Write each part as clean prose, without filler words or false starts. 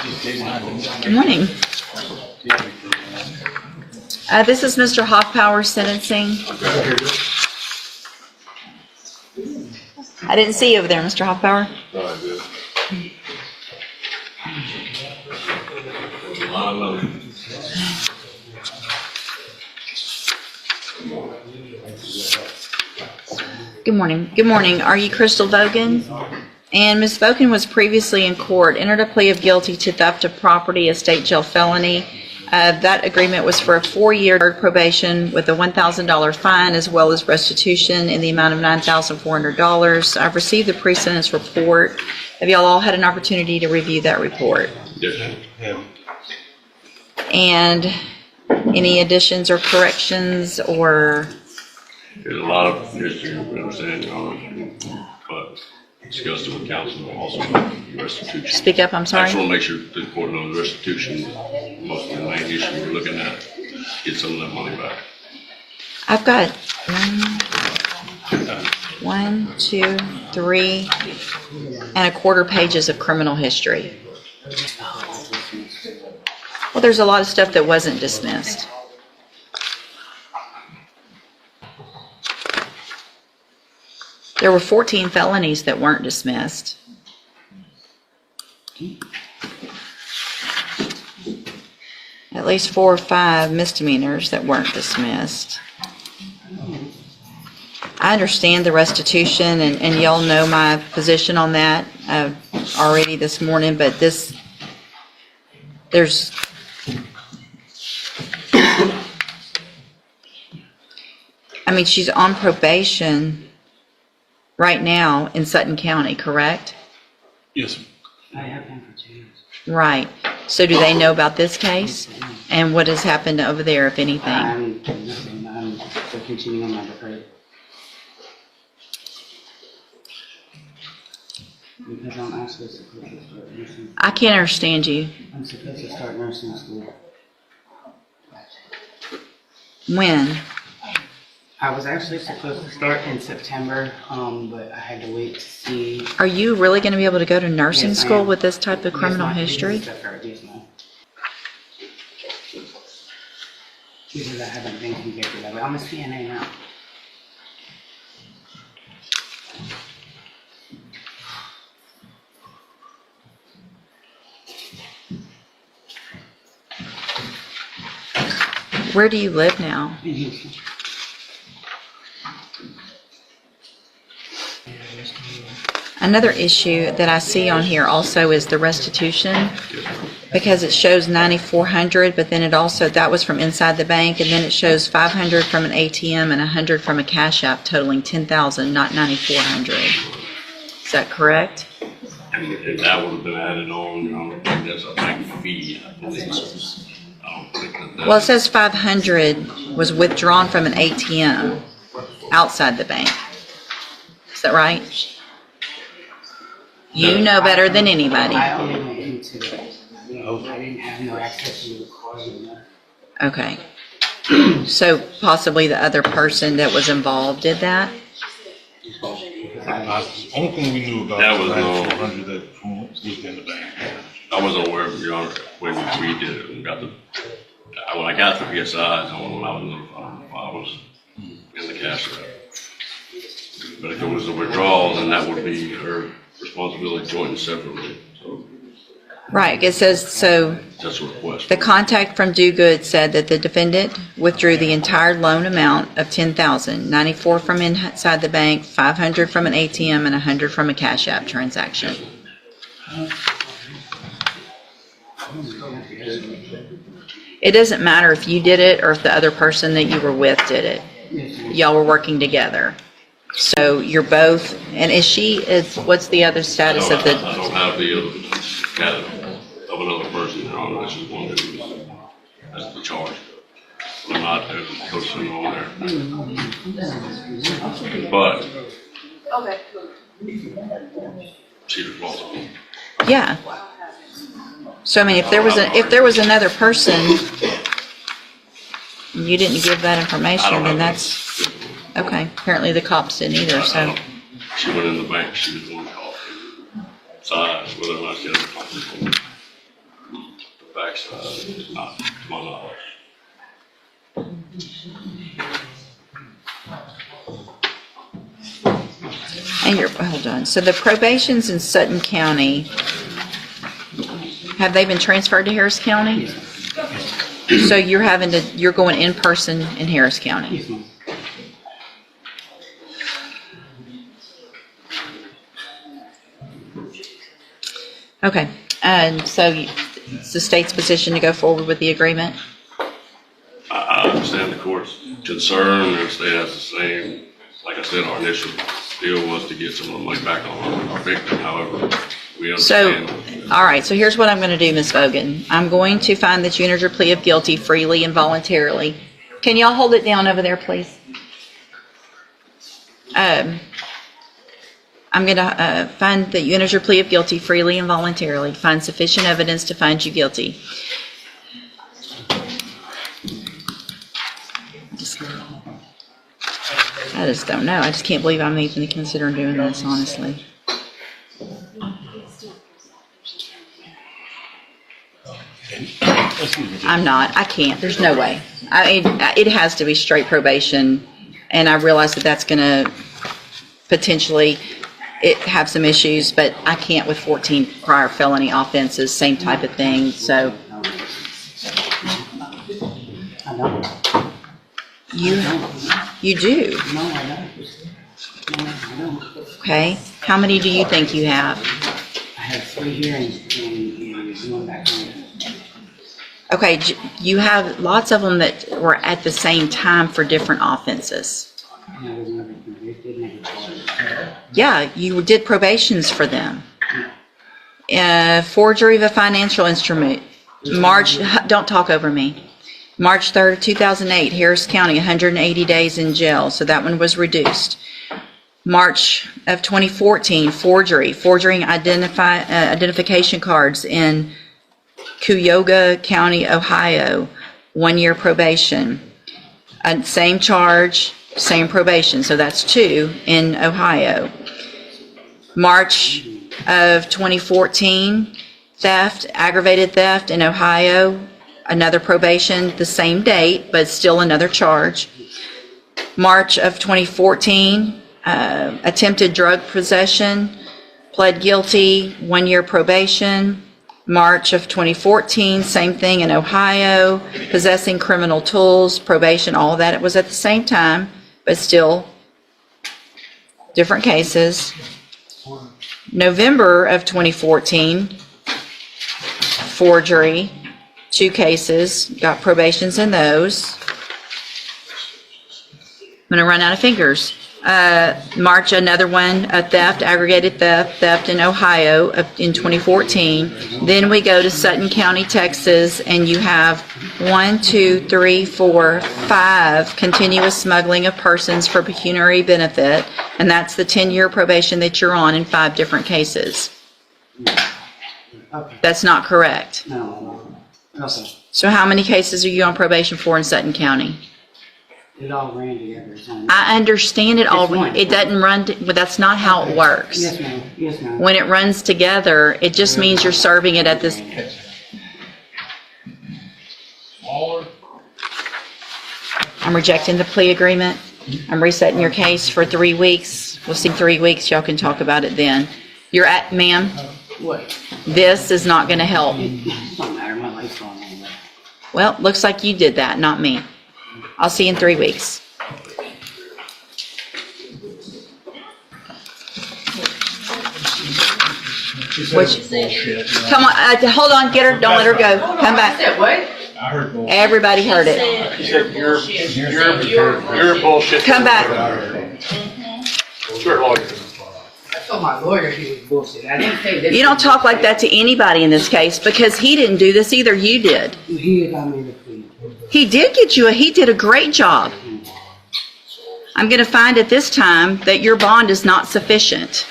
Good morning. This is Mr. Hoffpower sentencing. I didn't see you over there, Mr. Hoffpower. No, I did. Good morning. Good morning. Are you Crystal Vogan? And Ms. Vogan was previously in court, entered a plea of guilty to theft of property, a state jail felony. That agreement was for a 4-year probation with a $1,000 fine as well as restitution in the amount of $9,400. I've received the pre-sentence report. Have y'all all had an opportunity to review that report? Yes. Yeah. And any additions or corrections or? There's a lot of history we understand, Your Honor, but discussed it with counsel also restitution. Speak up, I'm sorry. I just want to make sure the court knows restitution, most of the main issue we're looking at, get some of that money back. I've got 1, 2, 3 and a quarter pages of criminal history. Well, there's a lot of stuff that wasn't dismissed. There were 14 felonies that weren't dismissed. At least 4 or 5 misdemeanors that weren't dismissed. I understand the restitution, and y'all know my position on that already this morning, but there's I mean, she's on probation right now in Sutton County, correct? Yes. I have been for 2 years. Right. So do they know about this case? And what has happened over there, if anything? I'm still continuing on my deferred. Because I'm actually supposed to start nursing. I can't understand you. I'm supposed to start nursing school. When? I was actually supposed to start in September, but I had to wait to see. Are you really going to be able to go to nursing Yes, I school am. with this type of criminal Yes, ma'am. history? Yes, ma'am. Because I haven't been convicted of it. I'm a CNA now. Where do you live now? In Houston. Another issue that I see on here also is the restitution, because it shows $9,400, but then it also, that was from inside the bank, and then it shows $500 from an ATM and $100 from a cash app, totaling $10,000, not $9,400. Is that correct? If that would have been added on, you know, that's a bank fee, I believe. I don't think that. Well, it says 500 was withdrawn from an ATM outside the bank. Is that right? You know better than anybody. I only went into it. I didn't have no access to the card. Okay. So possibly the other person that was involved did that? Only thing we knew about That was the 400 that was in the bank. I wasn't aware of, Your Honor, when we did it and got the, when I got the PSI, when I was notified, I was in the cash app. But if it was a withdrawal, then that would be her responsibility joint and separately, so Right. It says, so that's a request. the contact from Do Good said that the defendant withdrew the entire loan amount of $10,000, $94 from inside the bank, $500 from an ATM, and $100 from a cash app transaction. It doesn't matter if you did it or if the other person that you were with did it. Y'all were working together. So you're both, and what's the other status of I the, don't have the other status of another person, Your Honor, that's just one who has the charge. I'm not a person on there. But she's responsible. yeah. So I mean, if there was another person, and you didn't give that information, then that's, okay. Apparently the cops didn't either, so. She went in the bank, she was the one called. Besides, whether or not she had a backside, not to my knowledge. And hold on, so the probations in Sutton County, have they been transferred to Harris County? So you're going in person in Harris County? Yes, ma'am. Okay, and so it's the state's position to go forward with the agreement? I understand the court's concern, and the state has the same. Like I said, our initial deal was to get some of the money back on our victim, however, we So, understand. all right, so here's what I'm going to do, Ms. Vogan. I'm going to find that you entered your plea of guilty freely and voluntarily. Can y'all hold it down over there, please? I'm going to find that you entered your plea of guilty freely and voluntarily, find sufficient evidence to find you guilty. I just don't know. I just can't believe I'm even considering doing this, honestly. I'm not. I can't. There's no way. It has to be straight probation, and I realize that that's going to potentially have some issues, but I can't with 14 prior felony offenses, same type of thing. So I don't. you do. No, I don't. No, I don't. Okay. How many do you think you have? I have 3 here and one back home. Okay, you have lots of them that were at the same time for different offenses. And I was never convicted, never charged. Yeah, you did probations for them. Forgery of a financial instrument. Don't talk over me. March 3rd, 2008, Harris County, 180 days in jail, so that one was reduced. March of 2014, forging identification cards in Cuyahoga County, Ohio, 1 year probation. Same charge, same probation, so that's 2 in Ohio. March of 2014, aggravated theft in Ohio, another probation, the same date, but still another charge. March of 2014, attempted drug possession, pled guilty, 1 year probation. March of 2014, same thing in Ohio, possessing criminal tools, probation, all of that. It was at the same time, but still different cases. November of 2014, forgery, 2 cases, got probations in those. I'm going to run out of fingers. March, another one, a theft, aggravated theft in Ohio in 2014. Then we go to Sutton County, Texas, and you have 1, 2, 3, 4, 5 continuous smuggling of persons for pecuniary benefit, and that's the 10-year probation that you're on in 5 different cases. Okay. That's not correct. No. Okay. So how many cases are you on probation for in Sutton County? It all ran together. I understand it all. Just one. It doesn't run, but that's not how it works. Yes, ma'am. Yes, ma'am. When it runs together, it just means you're serving it at this. I'm rejecting the plea agreement. I'm resetting your case for 3 weeks. We'll see 3 weeks. Y'all can talk about it then. Ma'am, What? this is not going to help. It don't matter. My life's going on. Well, looks like you did that, not me. I'll see you in 3 weeks. Come on, hold on, get her, don't let her go. Come back. I heard bullshit. Everybody heard it. You said you're bullshit. Come back. Sure, lawyer. I told my lawyer he was bullshit. I didn't say this. You don't talk like that to anybody in this case because he didn't do this either, you did. He got me the plea. He did he did a great job. I'm going to find at this time that your bond is not sufficient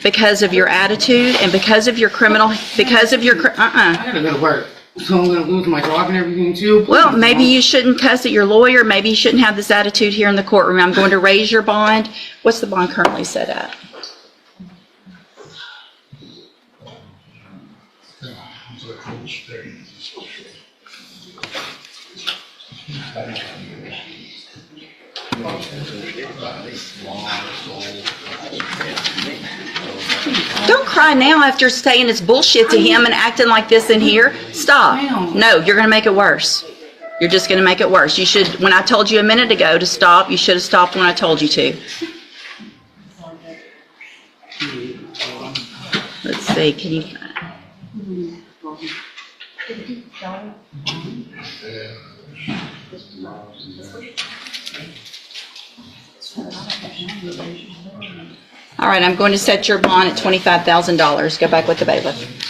because of your attitude and because of your I gotta go to work. So I'm gonna lose my job and everything too. Well, maybe you shouldn't cuss at your lawyer. Maybe you shouldn't have this attitude here in the courtroom. I'm going to raise your bond. What's the bond currently set at? Don't cry now after saying it's bullshit to him and acting like this in here. Stop. No, you're going to make it worse. You're just going to make it worse. You should, when I told you a minute ago to stop, you should have stopped when I told you to. Let's see, can you... All right, I'm going to set your bond at $25,000. Go back with the bailiff.